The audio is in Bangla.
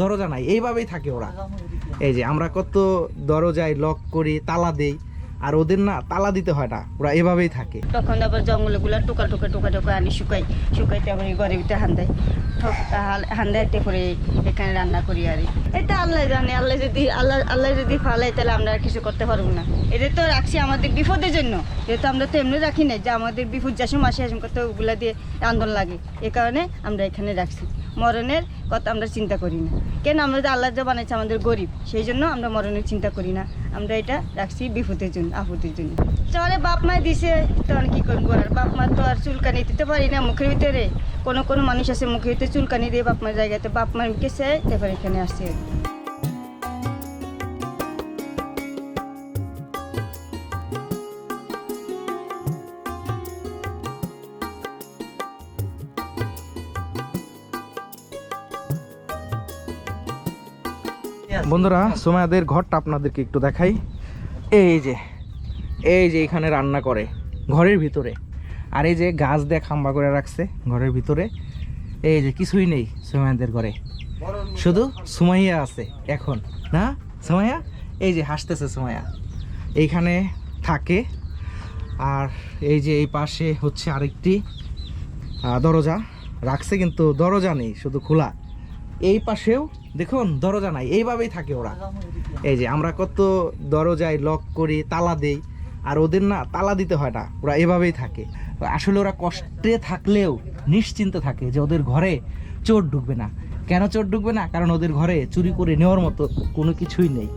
দরজা নাই, এইভাবেই থাকে ওরা। এই যে আমরা কত দরজায় লক করি, তালা দেই, আর ওদের না তালা দিতে হয় না, ওরা এভাবেই থাকে। তখন আবার জঙ্গলগুলো টোকা টোকা টোকা টোকা আনি শুকাইতে আবার ঘরের ভিতরে হান্দাইতে করে এখানে রান্না করি। আর এটা আল্লাহ জানে, আল্লাহ যদি ফালাই তাহলে আমরা আর কিছু করতে পারবো না। এটা তো রাখছি আমাদের বিপদের জন্য, যেহেতু আমরা তো এমনি রাখি না যে আমাদের বিপদ যাসম আসে আসম করতে ওগুলা দিয়ে আন্দোলন লাগে, এ কারণে আমরা এখানে রাখছি। মরণের কথা আমরা চিন্তা করি না, কেন আমরা যে আল্লাহ যা বানাইছে আমাদের গরিব, সেই জন্য আমরা মরণের চিন্তা করি না। আমরা এটা রাখছি বিপদের জন্য, আপদের জন্য। চলে বাপ মায় দিছে, তখন কী করবো, আর বাপ মা তো আর চুলকানি দিতে পারি না মুখের ভিতরে। কোনো মানুষ আছে মুখের ভিতরে চুলকানি দিয়ে বাপ মার জায়গাতে, বাপ মার গেছে তারপর এখানে আসছে। বন্ধুরা, সুমাইয়াদের ঘরটা আপনাদেরকে একটু দেখাই। এই যে এখানে রান্না করে ঘরের ভিতরে, আর এই যে গাছ দিয়ে খাম্বা করে রাখছে ঘরের ভিতরে। এই যে কিছুই নেই সুমাইয়াদের ঘরে, শুধু সুমাইয়া আছে এখন, না সুমাইয়া? এই যে হাসতেছে সুমাইয়া, এইখানে থাকে। আর এই যে এই পাশে হচ্ছে আরেকটি দরজা রাখছে, কিন্তু দরজা নেই, শুধু খোলা। এই পাশেও দেখুন দরজা নাই, এইভাবেই থাকে ওরা। এই যে আমরা কত দরজায় লক করি, তালা দেই, আর ওদের না তালা দিতে হয় না, ওরা এভাবেই থাকে। আসলে ওরা কষ্টে থাকলেও নিশ্চিন্তে থাকে যে ওদের ঘরে চোর ঢুকবে না। কেন চোর ঢুকবে না? কারণ ওদের ঘরে চুরি করে নেওয়ার মতো কোনো কিছুই নেই।